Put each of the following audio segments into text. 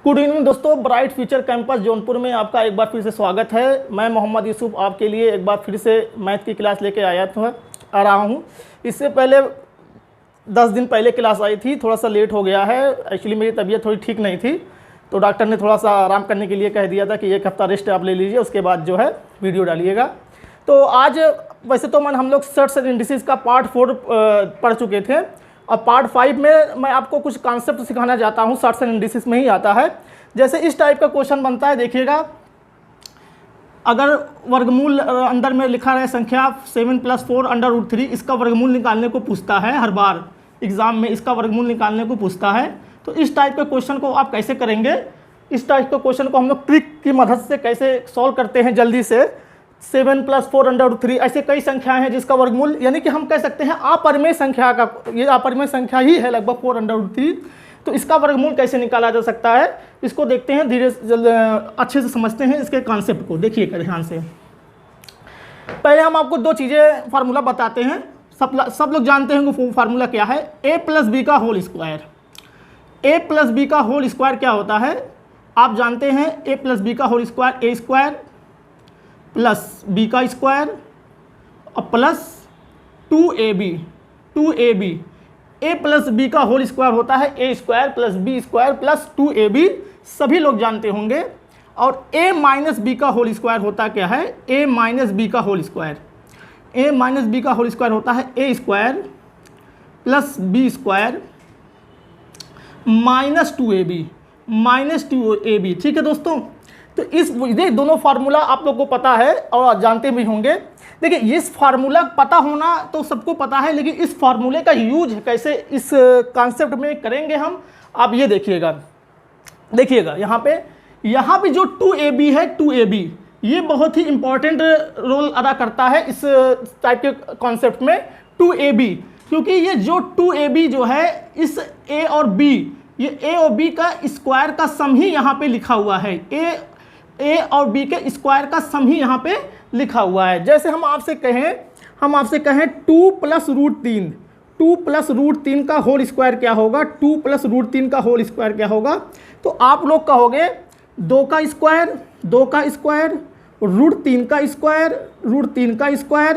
Good evening दोस्तों, bright future campus Jaunpur में आपका एक बार फिर से स्वागत है। मैं मोहम्मद यूसुफ आपके लिए एक बार फिर से मैथ की क्लास लेके आ रहा हूँ। इससे पहले 10 दिन पहले क्लास आई थी, थोड़ा सा लेट हो गया है। एक्चुअली मेरी तबीयत थोड़ी ठीक नहीं थी, तो डॉक्टर ने थोड़ा सा आराम करने के लिए कह दिया था कि 1 हफ्ता रेस्ट आप ले लीजिए, उसके बाद जो है वीडियो डालिएगा। तो आज वैसे तो हम लोग सर्ट्स एंड इंडिसेस का पार्ट 4 पढ़ चुके थे, और पार्ट 5 में मैं आपको कुछ कॉन्सेप्ट सिखाना चाहता हूँ। सर्ट्स एंड इंडिसेस में ही आता है। जैसे इस टाइप का क्वेश्चन बनता है, देखिएगा। अगर वर्गमूल अंदर में लिखा है संख्या 7 + 4 √3, इसका वर्गमूल निकालने को पूछता है। हर बार एग्जाम में इसका वर्गमूल निकालने को पूछता है। तो इस टाइप के क्वेश्चन को आप कैसे करेंगे, इस टाइप के क्वेश्चन को हम लोग ट्रिक की मदद से कैसे सॉल्व करते हैं जल्दी से। 7 + 4 √3 ऐसे कई संख्याएं हैं जिसका वर्गमूल, यानी कि हम कह सकते हैं अपरिमेय संख्या का, ये अपरिमेय संख्या ही है लगभग 4 √3। तो इसका वर्गमूल कैसे निकाला जा सकता है, इसको देखते हैं, धीरे अच्छे से समझते हैं इसके कॉन्सेप्ट को। देखिएगा ध्यान से। पहले हम आपको 2 चीज़ें फार्मूला बताते हैं। सब लोग जानते हैं कि फार्मूला क्या है। a + b का होल स्क्वायर। a + b का होल स्क्वायर क्या होता है, आप जानते हैं। a + b का whole square a² plus b का स्क्वायर और प्लस 2ab। a + b का होल स्क्वायर होता है a² + b² प्लस 2ab, सभी लोग जानते होंगे। और a - b का होल स्क्वायर होता क्या है, a - b का होल स्क्वायर। a - b का होल स्क्वायर होता है a² + b² - 2ab। ठीक है दोस्तों, तो ये दोनों फार्मूला आप लोग को पता है और जानते भी होंगे। देखिए, इस फार्मूला पता होना तो सबको पता है, लेकिन इस फार्मूले का यूज कैसे इस कॉन्सेप्ट में करेंगे हम, आप ये देखिएगा यहाँ पे जो 2ab है, 2ab ये बहुत ही इंपॉर्टेंट रोल अदा करता है इस टाइप के कॉन्सेप्ट में। 2ab, क्योंकि ये जो 2ab जो है, इस a और b, ये a और b का स्क्वायर का सम ही यहाँ पे लिखा हुआ है। a और b के स्क्वायर का सम ही यहाँ पे लिखा हुआ है। जैसे हम आपसे कहें 2 + √3, 2 + √3 का होल स्क्वायर क्या होगा, 2 + √3 का होल स्क्वायर क्या होगा, तो आप लोग कहोगे 2 का स्क्वायर, 2 का स्क्वायर, √3 का स्क्वायर, √3 का स्क्वायर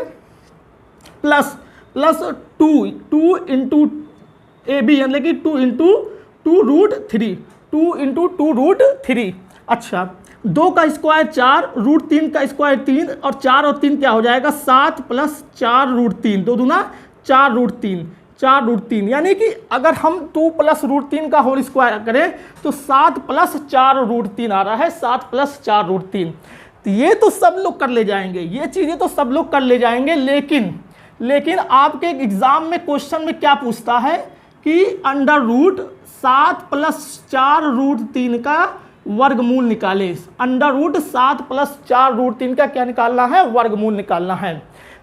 प्लस 2 इंटू ab, यानी कि 2 इंटू 2√3, 2 इंटू 2√3। अच्छा, 2 का स्क्वायर 4, √3 का स्क्वायर 3, और 4 और 3 क्या हो जाएगा, 7 + 4√3, 2 दूना 4√3, 4√3। यानी कि अगर हम 2 + √3 का होल स्क्वायर करें तो 7 + 4√3 आ रहा है, 7 + 4√3। तो ये तो सब लोग कर ले जाएंगे, ये चीज़ें तो सब लोग कर ले जाएंगे। लेकिन आपके एग्जाम में क्वेश्चन में क्या पूछता है कि √7 + 4√3 का वर्गमूल निकाले। √7 + 4√3 का क्या निकालना है, वर्गमूल निकालना है।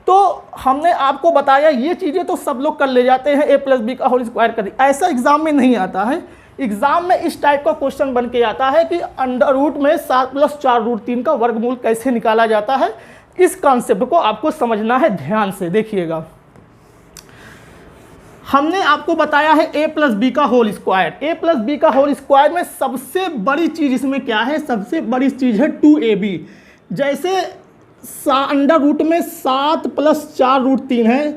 तो हमने आपको बताया ये चीज़ें तो सब लोग कर ले जाते हैं, a + b का होल स्क्वायर कर। ऐसा एग्जाम में नहीं आता है। एग्जाम में इस टाइप का क्वेश्चन बन के आता है कि अंडर में 7 + 4√3 का वर्गमूल कैसे निकाला जाता है। इस कॉन्सेप्ट को आपको समझना है, ध्यान से देखिएगा। हमने आपको बताया है a + b का होल स्क्वायर। a + b का होल स्क्वायर में सबसे बड़ी चीज़ इसमें क्या है, सबसे बड़ी चीज़ है 2ab। जैसे अंडर में 7 + 4√3 है,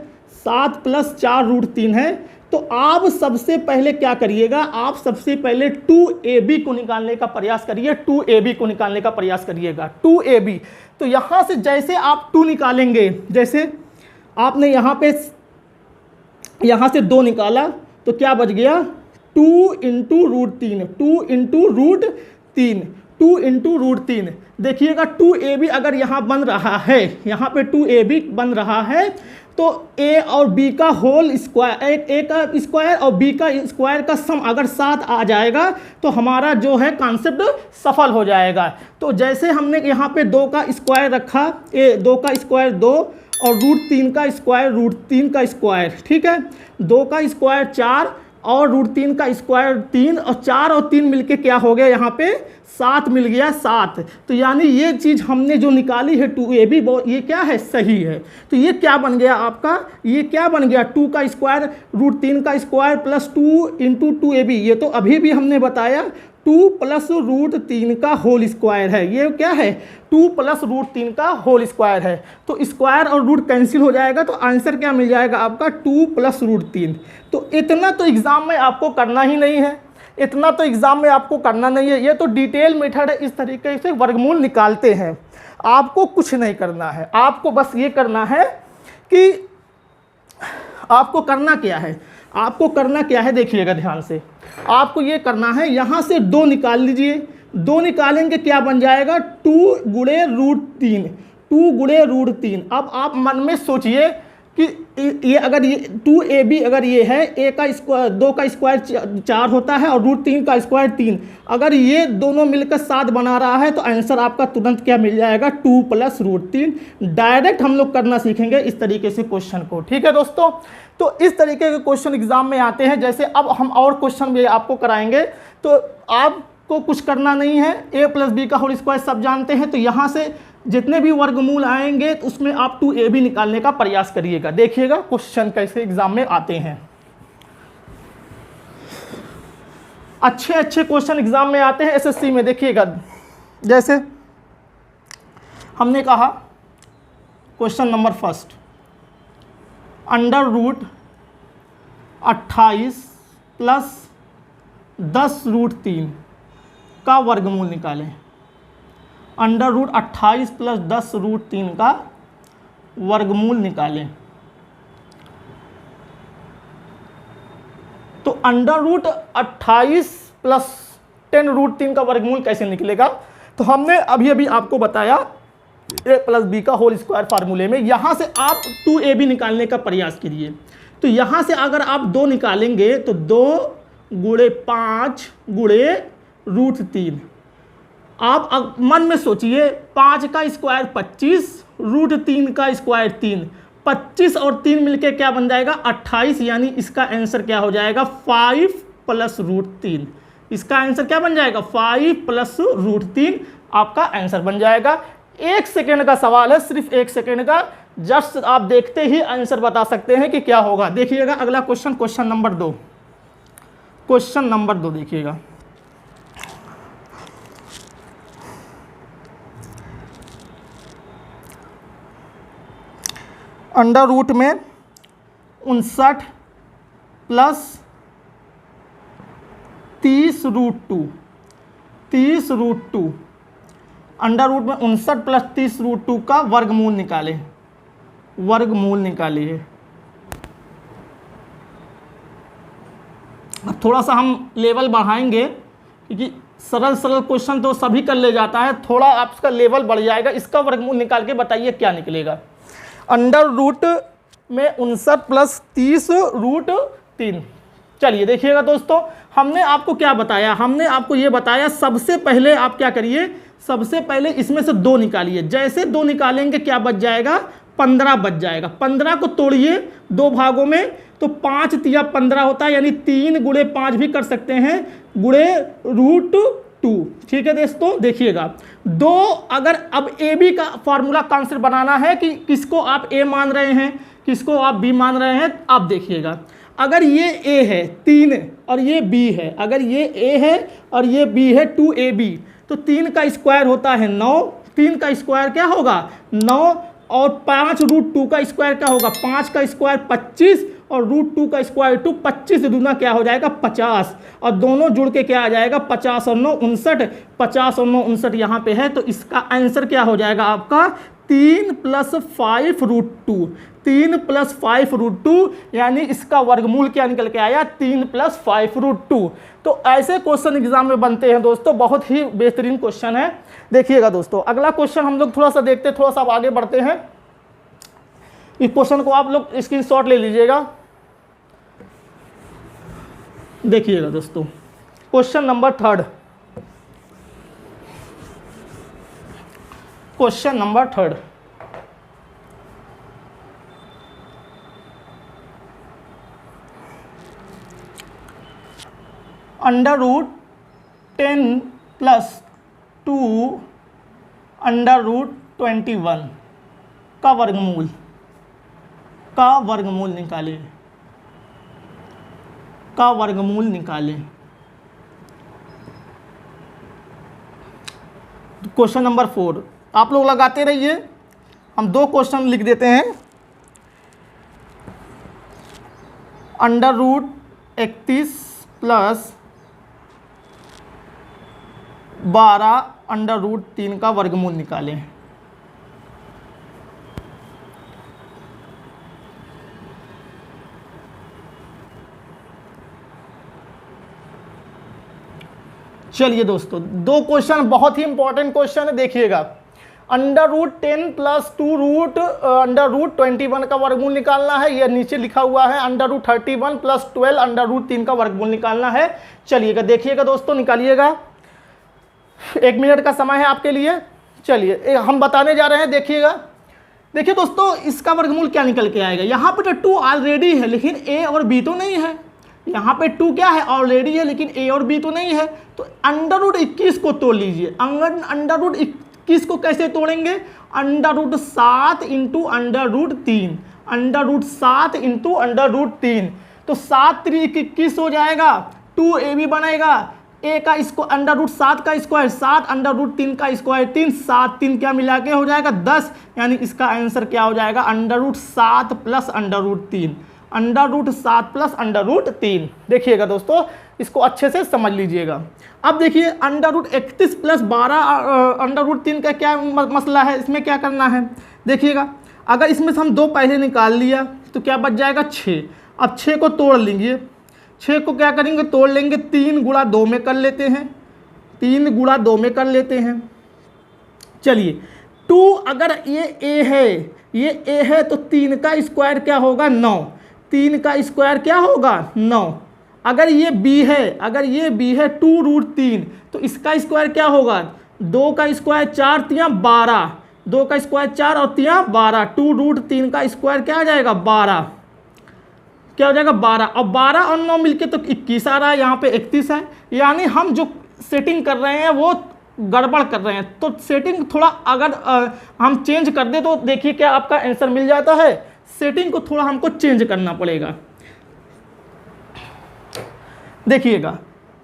7 + 4√3 है, तो आप सबसे पहले क्या करिएगा, आप सबसे पहले 2ab को निकालने का प्रयास करिए। 2ab को निकालने का प्रयास करिएगा, 2ab। तो यहाँ से जैसे आप 2 निकालेंगे, जैसे आपने यहाँ से 2 निकाला तो क्या बच गया, 2 इंटू √3, 2 इंटू √3, 2 इंटू √3। देखिएगा 2ab अगर यहाँ बन रहा है, यहाँ पे 2ab बन रहा है, तो a और b का होल स्क्वायर, a का स्क्वायर और b का स्क्वायर का सम अगर 7 आ जाएगा तो हमारा जो है कॉन्सेप्ट सफल हो जाएगा। तो जैसे हमने यहाँ पे 2 का स्क्वायर रखा, 2 का स्क्वायर 2 और √3 का स्क्वायर, √3 का स्क्वायर, ठीक है, 2 का स्क्वायर 4 और √3 का स्क्वायर 3, और 4 और 3 मिलके क्या हो गया, यहाँ पे 7 मिल गया, 7। तो यानी ये चीज़ हमने जो निकाली है 2ab, ये क्या है, सही है। तो ये क्या बन गया आपका, ये क्या बन गया, 2 का स्क्वायर √3 का स्क्वायर प्लस 2 इंटू 2ab। ये तो अभी भी हमने बताया 2 प्लस रूट 3 का होल स्क्वायर है। ये क्या है? 2 प्लस रूट 3 का होल स्क्वायर है। तो स्क्वायर और रूट कैंसिल हो जाएगा, तो आंसर क्या मिल जाएगा आपका? 2 प्लस रूट 3। तो इतना तो एग्जाम में आपको करना ही नहीं है, इतना तो एग्जाम में आपको करना नहीं है। ये तो डिटेल मेथड है, इस तरीके से वर्गमूल निकालते हैं। आपको कुछ नहीं करना है, आपको बस ये करना है कि आपको करना क्या है, आपको करना क्या है, देखिएगा ध्यान से। आपको ये करना है, यहाँ से 2 निकाल लीजिए। 2 निकालेंगे क्या बन जाएगा? 2 गुणे रूट 3, 2 गुणे रूट 3। अब आप मन में सोचिए कि ये अगर ये 2ab अगर ये है, a का स्क्वायर 2 का स्क्वायर 4 होता है और रूट 3 का स्क्वायर 3, अगर ये दोनों मिलकर 7 बना रहा है तो आंसर आपका तुरंत क्या मिल जाएगा? 2 प्लस रूट 3। डायरेक्ट हम लोग करना सीखेंगे इस तरीके से क्वेश्चन को, ठीक है दोस्तों। तो इस तरीके के क्वेश्चन एग्जाम में आते हैं। जैसे अब हम और क्वेश्चन भी आपको कराएंगे, तो आपको कुछ करना नहीं है, a प्लस बी का होल स्क्वायर सब जानते हैं। तो यहाँ से जितने भी वर्गमूल आएंगे तो उसमें आप 2ab निकालने का प्रयास करिएगा। देखिएगा क्वेश्चन कैसे एग्जाम में आते हैं। अच्छे अच्छे क्वेश्चन एग्जाम में आते हैं एसएससी में। देखिएगा, जैसे हमने कहा question number first, under root 28 plus 10 root 3 का वर्गमूल निकालें। अंडर रूट 28 प्लस 10 रूट 3 का वर्गमूल निकालें। तो अंडर रूट 28 प्लस 10 रूट 3 का वर्गमूल कैसे निकलेगा? तो हमने अभी अभी आपको बताया a प्लस बी का होल स्क्वायर फार्मूले में। यहाँ से आप 2ab निकालने का प्रयास कीजिए। तो यहाँ से अगर आप 2 निकालेंगे तो 2 गुणे 5 गुणे रूट 3। आप मन में सोचिए, 5 का स्क्वायर 25, रूट 3 का स्क्वायर 3, 25 और 3 मिलके क्या बन जाएगा? 28। यानी इसका आंसर क्या हो जाएगा? 5 प्लस रूट 3। इसका आंसर क्या बन जाएगा? 5 प्लस रूट 3 आपका आंसर बन जाएगा। 1 सेकेंड का सवाल है, सिर्फ 1 सेकेंड का। जस्ट आप देखते ही आंसर बता सकते हैं कि क्या होगा। देखिएगा अगला question, question number 2। Question number 2 देखिएगा, अंडर रूट में 59 plus 30 root 2, 30 root 2, under root में 59 प्लस 30 रूट 2 का वर्गमूल निकालें। वर्गमूल निकालिए। अब थोड़ा सा हम लेवल बढ़ाएंगे, क्योंकि सरल सरल क्वेश्चन तो सभी कर ले जाता है, थोड़ा आपका लेवल बढ़ जाएगा। इसका वर्गमूल निकाल के बताइए क्या निकलेगा। अंडर रूट में 59 प्लस 30 रूट 3। चलिए देखिएगा दोस्तों, हमने आपको क्या बताया? हमने आपको ये बताया, सबसे पहले आप क्या करिए, सबसे पहले इसमें से 2 निकालिए। जैसे 2 निकालेंगे क्या बच जाएगा? 15 बच जाएगा। 15 को तोड़िए 2 भागों में, तो 5 तिया 15 होता है, यानी 3 गुणे 5 भी कर सकते हैं, गुणे रूट 2। ठीक है दोस्तों, देखिएगा 2। अगर अब ए बी का फॉर्मूला कॉन्सेप्ट बनाना है कि किसको आप ए मान रहे हैं, किसको आप बी मान रहे हैं, आप देखिएगा। अगर ये ए है 3 और ये बी है, अगर ये ए है और ये बी है 2ab, तो 3 का स्क्वायर होता है 9। 3 का स्क्वायर क्या होगा? 9। और 5 रूट 2 का स्क्वायर क्या होगा? 5 का स्क्वायर 25 और रूट 2 का स्क्वायर 2। 25 दूना क्या हो जाएगा? 50। और दोनों जुड़ के क्या आ जाएगा? 50 और 9 59। 50 और 9 59 यहाँ पे है, तो इसका आंसर क्या हो जाएगा आपका? 3 प्लस 5 रूट 2। 3 प्लस 5 रूट 2, यानी इसका वर्गमूल क्या निकल के आया? 3 प्लस 5 रूट 2। तो ऐसे क्वेश्चन एग्जाम में बनते हैं दोस्तों, बहुत ही बेहतरीन क्वेश्चन है। देखिएगा दोस्तों, अगला क्वेश्चन हम लोग थोड़ा सा देखते हैं, थोड़ा सा आगे बढ़ते हैं। इस क्वेश्चन को आप लोग स्क्रीनशॉट ले लीजिएगा। देखिएगा दोस्तों, question number 3। Question number 3, under root 10 plus 2 under root 21 का वर्गमूल निकालें। का वर्गमूल निकालें। क्वेश्चन नंबर 4 आप लोग लगाते रहिए, हम 2 क्वेश्चन लिख देते हैं। Under root 31 plus 12 under root 3 का वर्गमूल निकालें। चलिए दोस्तों, 2 क्वेश्चन बहुत ही इंपॉर्टेंट क्वेश्चन है, देखिएगा। Under root 10 plus 2 root under root 21 का वर्गमूल निकालना है। यह नीचे लिखा हुआ है under root 31 plus 12 under root 3 का वर्गमूल निकालना है। चलिएगा, देखिएगा दोस्तों, निकालिएगा। 1 मिनट का समय है आपके लिए। चलिए हम बताने जा रहे हैं, देखिएगा। देखिए दोस्तों, इसका वर्गमूल क्या निकल के आएगा। यहाँ पे तो 2 ऑलरेडी है लेकिन ए और बी तो नहीं है। यहाँ पे 2 क्या है, ऑलरेडी है, लेकिन ए और बी तो नहीं है। तो अंडर रूट 21 को तोड़ लीजिए। अंडर रूट 21 को कैसे तोड़ेंगे, under root 7 into under root 3, under root 7 into under root 3। तो 7 3 21 हो जाएगा, 2ab बनेगा। ए का इसको अंडर रूट 7 का स्क्वायर 7, अंडर रूट 3 का स्क्वायर 3, 7 3 क्या मिला के हो जाएगा 10। यानी इसका आंसर क्या हो जाएगा, under root 7 plus under root 3, under root 7 plus under root 3। देखिएगा दोस्तों, इसको अच्छे से समझ लीजिएगा। अब देखिए under root 31 plus 12 under root 3 का क्या मसला है, इसमें क्या करना है। देखिएगा, अगर इसमें से हम 2 पहले निकाल लिया तो क्या बच जाएगा 6। अब 6 को तोड़ लेंगे, 6 को क्या करेंगे, तोड़ लेंगे, 3 गुणा 2 में कर लेते हैं, 3 गुणा 2 में कर लेते हैं। चलिए 2 अगर ये ए है, ये ए है तो 3 का स्क्वायर क्या होगा 9, 3 का स्क्वायर क्या होगा 9। अगर ये बी है, अगर ये बी है 2 रूट 3 तो इसका स्क्वायर क्या होगा 2 का स्क्वायर 4 3 12, 2 का स्क्वायर 4 और 3 12, 2 रूट 3 का स्क्वायर क्या आ जाएगा 12, क्या हो जाएगा 12। और 12 और 9 मिलके तो 21 आ रहा है, यहाँ पे 31 है। यानी हम जो सेटिंग कर रहे हैं वो गड़बड़ कर रहे हैं। तो सेटिंग थोड़ा अगर हम चेंज कर दे तो देखिए क्या आपका आंसर मिल जाता है। सेटिंग को थोड़ा हमको चेंज करना पड़ेगा। देखिएगा,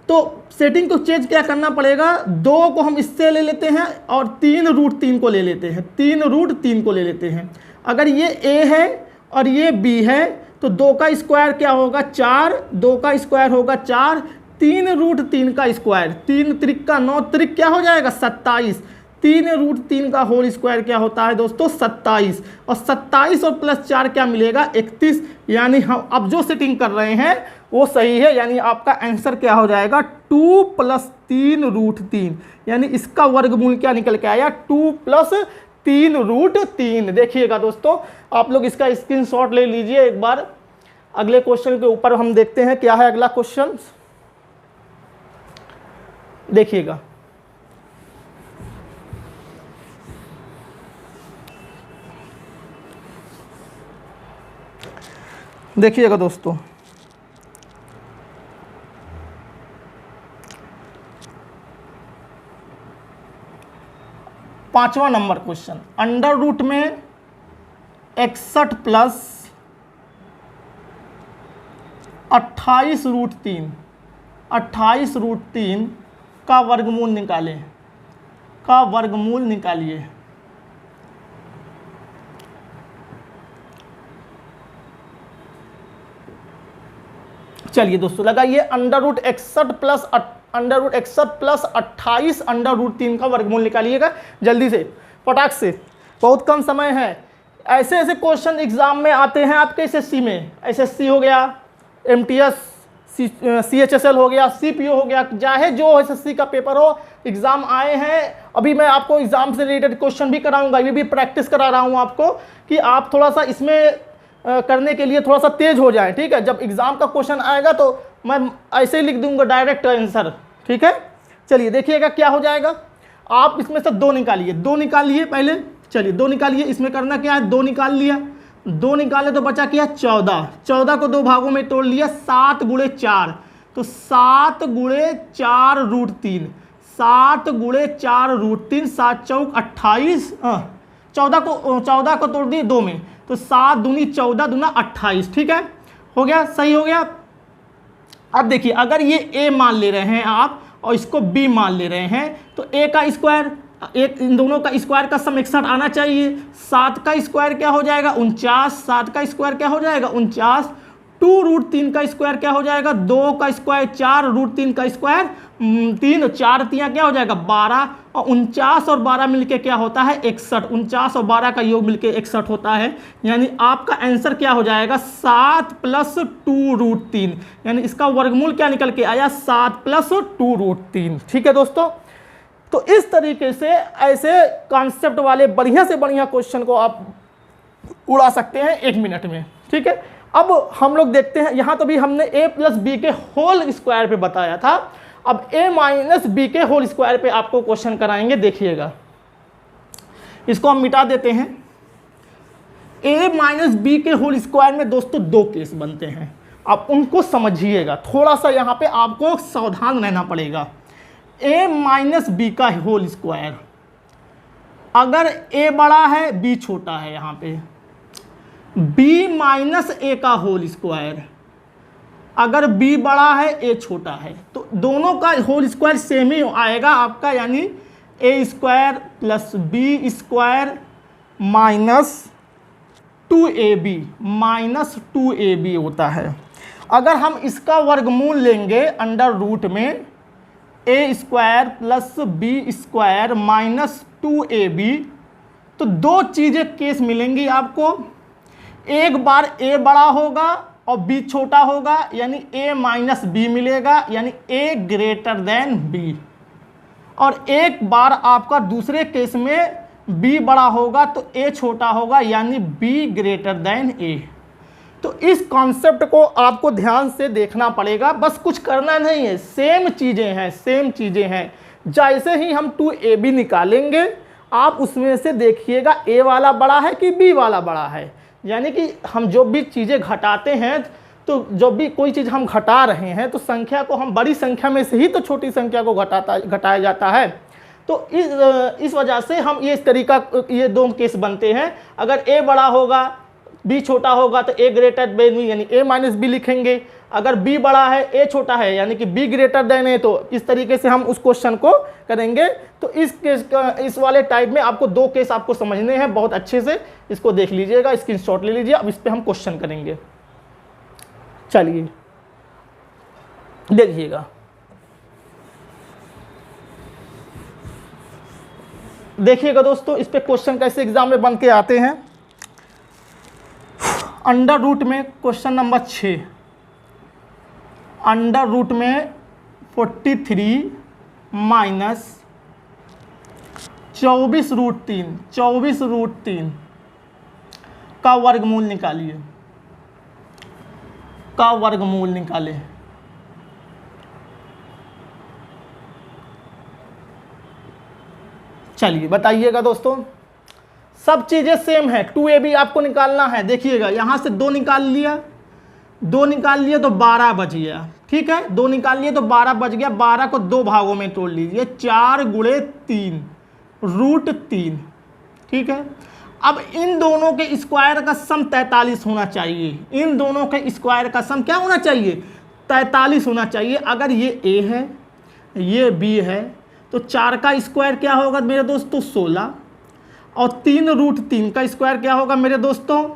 तो सेटिंग को चेंज क्या करना पड़ेगा, 2 को हम इससे ले लेते हैं और 3 रूट 3 को ले लेते हैं, 3 रूट 3 को ले लेते हैं। अगर ये ए है और ये बी है तो 2 का स्क्वायर क्या होगा 4, 2 का स्क्वायर होगा 4, 3 रूट 3 का स्क्वायर 3 त्रिक का 9 त्रिक क्या हो जाएगा 27, 3 रूट 3 का होल स्क्वायर क्या होता है दोस्तों 27, और 27 और प्लस 4 क्या मिलेगा 31। यानी हम अब जो सेटिंग कर रहे हैं वो सही है। यानी आपका आंसर क्या हो जाएगा 2 प्लस 3 रूट 3। यानी इसका वर्गमूल क्या निकल के आया 2 प्लस 3 रूट 3। देखिएगा दोस्तों, आप लोग इसका स्क्रीनशॉट ले लीजिए एक बार। अगले क्वेश्चन के ऊपर हम देखते हैं क्या है अगला क्वेश्चन। देखिएगा, देखिएगा दोस्तों, पांचवा नंबर क्वेश्चन। अंडर रूट में 61 प्लस 28 रूट 3, 28 रूट 3 का वर्गमूल निकालें, का वर्गमूल निकालिए। चलिए दोस्तों, लगाइए under root 61 plus 28 under root 3 का वर्गमूल निकालिएगा जल्दी से, फटाक से, बहुत कम समय है। ऐसे ऐसे क्वेश्चन एग्जाम में आते हैं आपके एसएससी में। एसएससी हो गया, एमटीएस, सीएचएसएल हो गया, सीपीओ हो गया, चाहे जो एसएससी का पेपर हो, एग्जाम आए हैं। अभी मैं आपको एग्जाम से रिलेटेड क्वेश्चन भी कराऊंगा, ये भी प्रैक्टिस करा रहा हूँ आपको कि आप थोड़ा सा इसमें करने के लिए थोड़ा सा तेज हो जाए। ठीक है, जब एग्जाम का क्वेश्चन आएगा तो मैं ऐसे ही लिख दूंगा डायरेक्ट आंसर। ठीक है, चलिए देखिएगा क्या हो जाएगा। आप इसमें से 2 निकालिए, 2 निकालिए पहले। चलिए 2 निकालिए। इसमें करना क्या है, 2 निकाल लिया, 2 निकाले तो बचा क्या 14, 14 को 2 भागों में तोड़ लिया, 7 गुणे 4 तो 7 गुणे 4 रूट 3, 7 गुणे 4 रूट 3, 7 चौक 28, 14 को तोड़ दिए 2 में तो 7 दूनी 14 दूना 28। ठीक है, हो गया, सही हो गया। अब देखिए, अगर ये a मान ले रहे हैं आप और इसको b मान ले रहे हैं तो a का स्क्वायर एक इन दोनों का स्क्वायर का सम 61 आना चाहिए। 7 का स्क्वायर क्या हो जाएगा 49, 7 का स्क्वायर क्या हो जाएगा 49, 2√3 का स्क्वायर क्या हो जाएगा 2 का स्क्वायर 4√3 का स्क्वायर 3, 4 3 क्या हो जाएगा 12, और 49 और 12 मिलके क्या होता है 61, 49 और 12 का योग मिलके 61 होता है। यानी आपका आंसर क्या हो जाएगा 7 + 2√3, यानी इसका वर्गमूल क्या निकल के आया 7 + 2√3। ठीक है दोस्तों, तो इस तरीके से ऐसे कॉन्सेप्ट वाले बढ़िया से बढ़िया क्वेश्चन को आप उड़ा सकते हैं 1 मिनट में। ठीक है, अब हम लोग देखते हैं, यहाँ तो भी हमने a + b के होल स्क्वायर पे बताया था, अब a - b के होल स्क्वायर पे आपको क्वेश्चन कराएंगे। देखिएगा, इसको हम मिटा देते हैं। a - b के होल स्क्वायर में दोस्तों 2 केस बनते हैं, आप उनको समझिएगा, थोड़ा सा यहाँ पे आपको सावधान रहना पड़ेगा। a - b का होल स्क्वायर, अगर a बड़ा है b छोटा है, यहाँ पे b - a का होल स्क्वायर, अगर b बड़ा है a छोटा है, तो दोनों का होल स्क्वायर सेम ही आएगा आपका, यानी a² + b² -2ab होता है। अगर हम इसका वर्गमूल लेंगे अंडर रूट में a² + b² -2ab, तो 2 चीज़ें केस मिलेंगी आपको। एक बार a बड़ा होगा और b छोटा होगा, यानी a - b मिलेगा, यानी a > b, और एक बार आपका दूसरे केस में b बड़ा होगा तो a छोटा होगा, यानी b > a। तो इस कॉन्सेप्ट को आपको ध्यान से देखना पड़ेगा, बस कुछ करना नहीं है, सेम चीज़ें हैं। जैसे ही हम 2ab निकालेंगे, आप उसमें से देखिएगा a वाला बड़ा है कि b वाला बड़ा है। यानी कि हम जो भी चीज़ें घटाते हैं, तो जब भी कोई चीज़ हम घटा रहे हैं, तो संख्या को हम बड़ी संख्या में से ही तो छोटी संख्या को घटाया जाता है। तो इस वजह से हम ये ये 2 केस बनते हैं। अगर a बड़ा होगा b छोटा होगा तो a > b, यानी a - b लिखेंगे। अगर b बड़ा है a छोटा है, यानी कि b > a, तो इस तरीके से हम उस क्वेश्चन को करेंगे। तो इस वाले टाइप में आपको 2 केस आपको समझने हैं, बहुत अच्छे से इसको देख लीजिएगा, स्क्रीनशॉट ले लीजिए। अब इस पे हम क्वेश्चन करेंगे। चलिए देखिएगा, दोस्तों इस पे क्वेश्चन कैसे एग्जाम में बन के आते हैं। अंडर रूट में क्वेश्चन नंबर 6, अंडर रूट में 43 - 24√3 का वर्गमूल निकालिए, चलिए बताइएगा दोस्तों, सब चीज़ें सेम है। 2ab आपको निकालना है। देखिएगा, यहाँ से 2 निकाल लिया तो 12 बच गया। ठीक है, 2 निकाल लिए तो 12 बच गया। 12 को 2 भागों में तोड़ लीजिए, 4 × 3 √3। ठीक है, अब इन दोनों के स्क्वायर का सम 43 होना चाहिए। इन दोनों के स्क्वायर का सम क्या होना चाहिए 43 होना चाहिए। अगर ये a है, ये b है, तो 4 का स्क्वायर क्या होगा मेरे दोस्तों 16, और 3√3 का स्क्वायर क्या होगा मेरे दोस्तों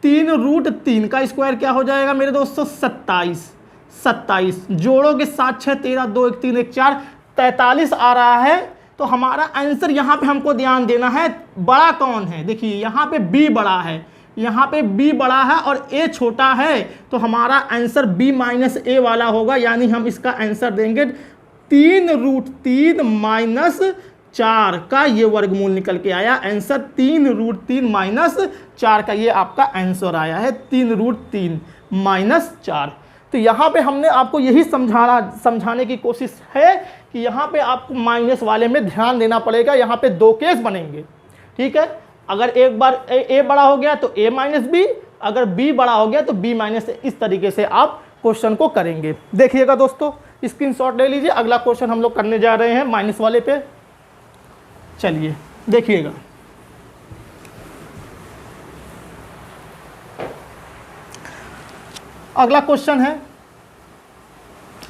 3√3 का स्क्वायर क्या हो जाएगा मेरे दोस्तों 27। जोड़ोगे 7 6 13 2 1 3 1 4, 43 आ रहा है। तो हमारा आंसर यहाँ पे हमको ध्यान देना है, बड़ा कौन है। देखिए यहाँ पे b बड़ा है, यहाँ पे b बड़ा है और a छोटा है, तो हमारा आंसर b - a वाला होगा। यानी हम इसका आंसर देंगे 3√3 - 4 का ये वर्गमूल निकल के आया। आंसर 3√3 - 4 का ये आपका आंसर आया है, 3√3 - 4। तो यहाँ पे हमने आपको यही समझाने की कोशिश है कि यहाँ पे आपको माइनस वाले में ध्यान देना पड़ेगा। यहाँ पे 2 केस बनेंगे। ठीक है, अगर एक बार a बड़ा हो गया तो a - b, अगर b बड़ा हो गया तो b - a। इस तरीके से आप क्वेश्चन को करेंगे। देखिएगा दोस्तों, स्क्रीनशॉट ले लीजिए। अगला क्वेश्चन हम लोग करने जा रहे हैं माइनस वाले पे। चलिए देखिएगा, अगला क्वेश्चन है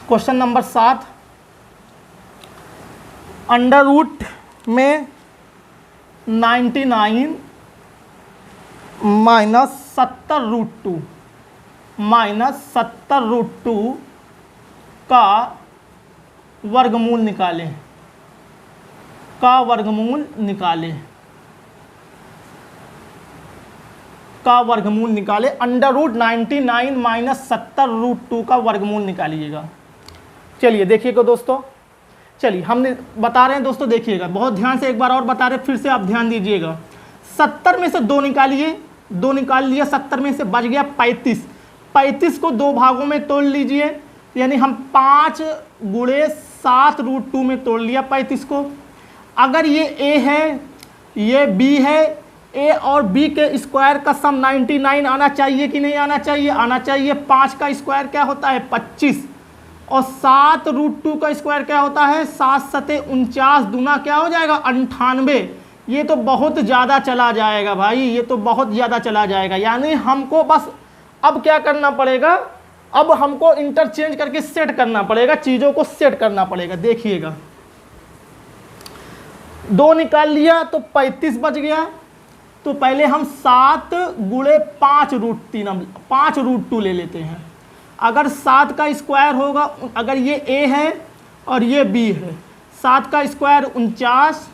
क्वेश्चन नंबर 7, अंडर रूट में 99 माइनस 70√2 का वर्गमूल निकालें, √99 माइनस 70√2 का वर्गमूल निकालिएगा। चलिए देखिएगा दोस्तों, चलिए हमने बता रहे हैं दोस्तों, देखिएगा बहुत ध्यान से, एक बार और बता रहे, फिर से आप ध्यान दीजिएगा। 70 में से 2 निकालिए, 2 निकाल लिया, 70 में से बच गया 35। 35 को 2 भागों में तोड़ लीजिए, यानी हम 5 गुणे 7√2 में तोड़ लिया 35 को। अगर ये a है, ये b है, a और b के स्क्वायर का सम 99 आना चाहिए कि नहीं आना चाहिए? आना चाहिए। 5 का स्क्वायर क्या होता है? 25, और 7√2 का स्क्वायर क्या होता है? 7 सते 49, दूना क्या हो जाएगा? 98। ये तो बहुत ज़्यादा चला जाएगा भाई, ये तो बहुत ज़्यादा चला जाएगा। यानी हमको बस अब क्या करना पड़ेगा, अब हमको इंटरचेंज करके सेट करना पड़ेगा, चीज़ों को सेट करना पड़ेगा। देखिएगा 2 निकाल लिया तो 35 बच गया। तो पहले हम 7 गुणे 5√3, हम 5√2 ले लेते हैं। अगर 7 का स्क्वायर होगा, अगर ये a है और ये b है, 7 का स्क्वायर 49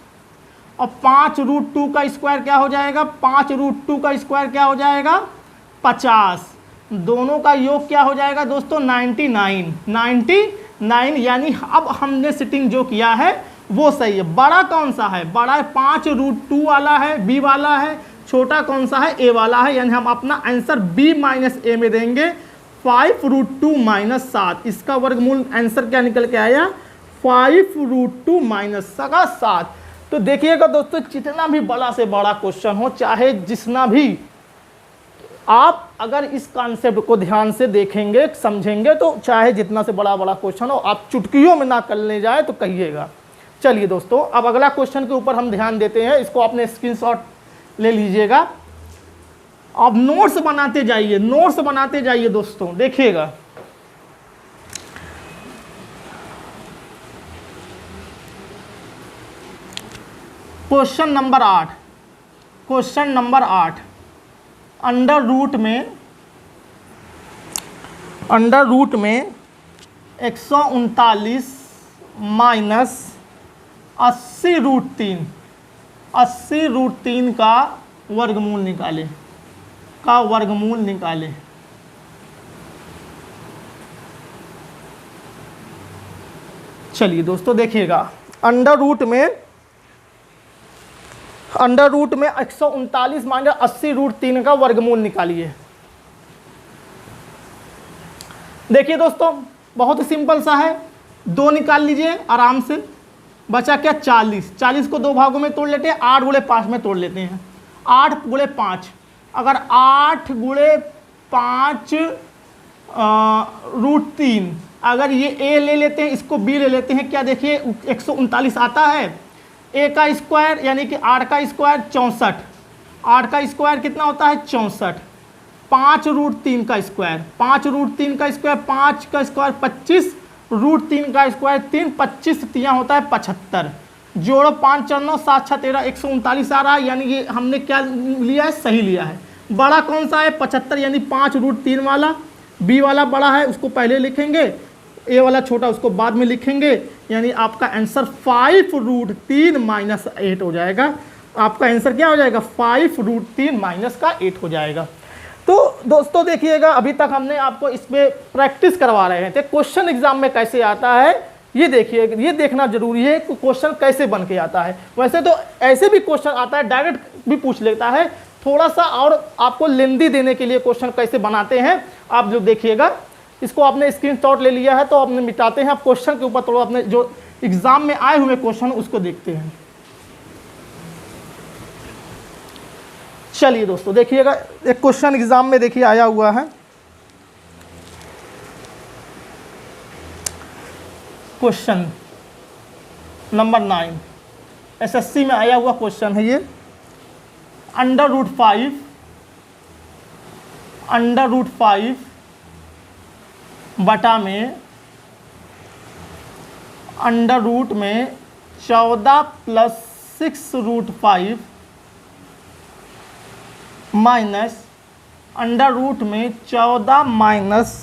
और 5√2 का स्क्वायर क्या हो जाएगा? 5√2 का स्क्वायर क्या हो जाएगा? 50। दोनों का योग क्या हो जाएगा दोस्तों? 99। यानी अब हमने सिटिंग जो किया है वो सही है। बड़ा कौन सा है? बड़ा 5√2 वाला है, b वाला है। छोटा कौन सा है? a वाला है। यानी हम अपना आंसर b माइनस a में देंगे। 5√2 माइनस 7, इसका वर्गमूल आंसर क्या निकल के आया? 5√2 माइनस 7। तो देखिएगा दोस्तों, जितना भी बड़ा से बड़ा क्वेश्चन हो, चाहे जितना भी, आप अगर इस कॉन्सेप्ट को ध्यान से देखेंगे, समझेंगे, तो चाहे जितना से बड़ा क्वेश्चन हो, आप चुटकियों में ना करने जाए तो कहिएगा। चलिए दोस्तों, अब अगला क्वेश्चन के ऊपर हम ध्यान देते हैं। इसको आपने स्क्रीनशॉट ले लीजिएगा। अब नोट्स बनाते जाइए, नोट्स बनाते जाइए दोस्तों। देखिएगा क्वेश्चन नंबर 8, अंडर रूट में 139 माइनस 80√3 का वर्गमूल निकाले, चलिए दोस्तों देखिएगा, अंडर रूट में 139 माइनस 80√3 का वर्गमूल निकालिए। देखिए दोस्तों, बहुत सिंपल सा है। 2 निकाल लीजिए आराम से, बचा क्या? 40 को 2 भागों में तोड़ लेते हैं, 8 गुणे 5 में तोड़ लेते हैं। 8 गुणे 5, अगर 8 गुणे 5√3, अगर ये a ले लेते हैं, इसको b ले लेते हैं, क्या देखिए 139 आता है। a का स्क्वायर यानी कि 8 का स्क्वायर 64, 8 का स्क्वायर कितना होता है? 64। 5√3 का स्क्वायर, 5√3 का स्क्वायर, 5 का स्क्वायर 25, √3 का स्क्वायर 3, 25 3 होता है 75। जोड़ो 5 4 9 7 6 13, 139 आ रहा है। यानी ये हमने क्या लिया है? सही लिया है। बड़ा कौन सा है? 75, यानी 5√3 वाला। b वाला बड़ा है, उसको पहले लिखेंगे, a वाला छोटा उसको बाद में लिखेंगे। यानी आपका आंसर 5√3 माइनस 8 हो जाएगा। आपका आंसर क्या हो जाएगा? 5√3 माइनस का 8 हो जाएगा। तो दोस्तों देखिएगा, अभी तक हमने आपको इसमें प्रैक्टिस करवा रहे थे, क्वेश्चन एग्जाम में कैसे आता है ये देखिए, ये देखना जरूरी है कि क्वेश्चन कैसे बन के आता है। वैसे तो ऐसे भी क्वेश्चन आता है, डायरेक्ट भी पूछ लेता है, थोड़ा सा और आपको लेंदी देने के लिए क्वेश्चन कैसे बनाते हैं आप जो देखिएगा। इसको आपने स्क्रीनशॉट ले लिया है तो आपने मिटाते हैं। आप क्वेश्चन के ऊपर थोड़ा अपने जो एग्जाम में आए हुए क्वेश्चन उसको देखते हैं। चलिए दोस्तों देखिएगा, एक क्वेश्चन एग्जाम में देखिए आया हुआ है। क्वेश्चन नंबर 9 एसएससी में आया हुआ क्वेश्चन है ये। √5 बटा में अंडर रूट में 14 + 6√5 माइनस अंडर रूट में 14 माइनस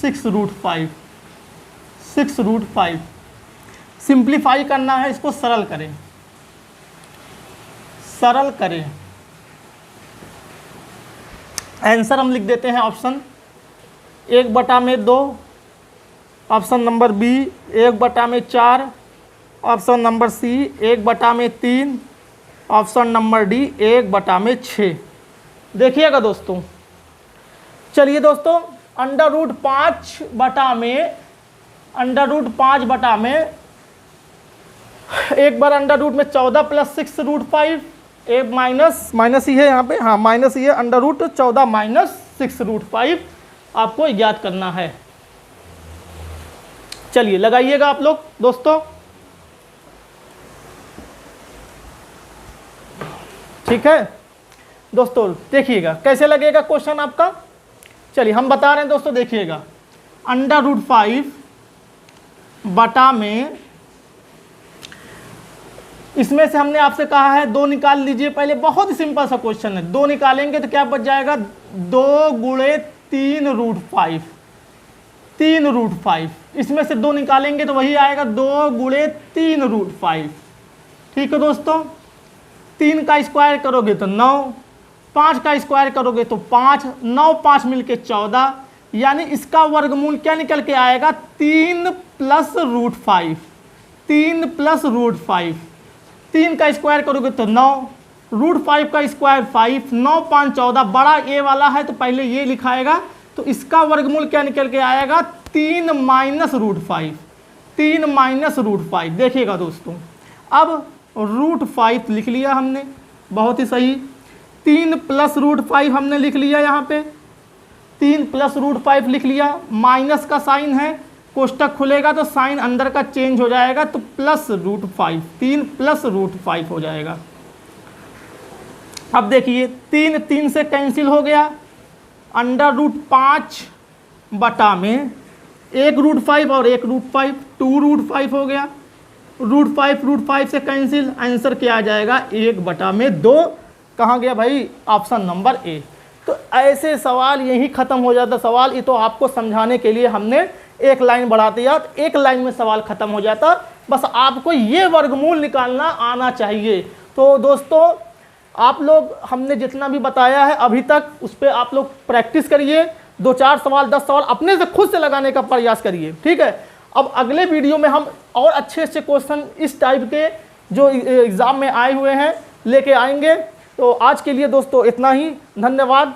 6√5 6√5। सिंप्लीफाई करना है, इसको सरल करें, सरल करें। आंसर हम लिख देते हैं option 1/2, option number B 1/4, option number C 1/3, option number D 1/6। देखिएगा दोस्तों, चलिए दोस्तों, अंडर रूट 5 में एक बार अंडर रूट में 14 प्लस 6√5, एक माइनस ही है यहाँ पे, हाँ माइनस ही है, अंडर रूट 14 माइनस 6√5 आपको ज्ञात करना है। चलिए लगाइएगा आप लोग दोस्तों, ठीक है दोस्तों। देखिएगा कैसे लगेगा क्वेश्चन आपका। चलिए हम बता रहे हैं दोस्तों, देखिएगा अंडर रूट 5 बटा में, इसमें से हमने आपसे कहा है 2 निकाल लीजिए। पहले बहुत ही सिंपल सा क्वेश्चन है, 2 निकालेंगे तो क्या बच जाएगा, 2 गुणे 3√5, 3√5। इसमें से 2 निकालेंगे तो वही आएगा 2 गुणे 3√5। ठीक है दोस्तों, 3 का स्क्वायर करोगे तो 9, 5 का स्क्वायर करोगे तो 5, 9 5 मिलके 14, यानी इसका वर्गमूल क्या निकल के आएगा, 3 + √5, 3 + √5। 3 का स्क्वायर करोगे तो 9, √5 का स्क्वायर 5, 9 5 14, बड़ा ए वाला है तो पहले ये लिखाएगा, तो इसका वर्गमूल क्या निकल के आएगा, 3 - √5, 3 - √5। देखिएगा दोस्तों, अब √5 लिख लिया हमने, बहुत ही सही। 3 + √5 हमने लिख लिया, यहाँ पे 3 + √5 लिख लिया। माइनस का साइन है, कोष्टक खुलेगा तो साइन अंदर का चेंज हो जाएगा, तो +√5, 3 + √5 हो जाएगा। अब देखिए 3 से कैंसिल हो गया, अंडर रूट 5 बटा में 1√5 और 1√5, 2√5 हो गया। √5 से कैंसिल, आंसर क्या आ जाएगा, 1/2। कहाँ गया भाई, ऑप्शन नंबर ए। तो ऐसे सवाल यही ख़त्म हो जाता सवाल। ये तो आपको समझाने के लिए हमने एक लाइन बढ़ा दिया, तो एक लाइन में सवाल ख़त्म हो जाता। बस आपको ये वर्गमूल निकालना आना चाहिए। तो दोस्तों, आप लोग हमने जितना भी बताया है अभी तक, उस पर आप लोग प्रैक्टिस करिए। 2-4 सवाल 10 सवाल अपने से खुद से लगाने का प्रयास करिए, ठीक है। अब अगले वीडियो में हम और अच्छे अच्छे क्वेश्चन इस टाइप के जो एग्ज़ाम में आए हुए हैं लेके आएंगे। तो आज के लिए दोस्तों इतना ही, धन्यवाद।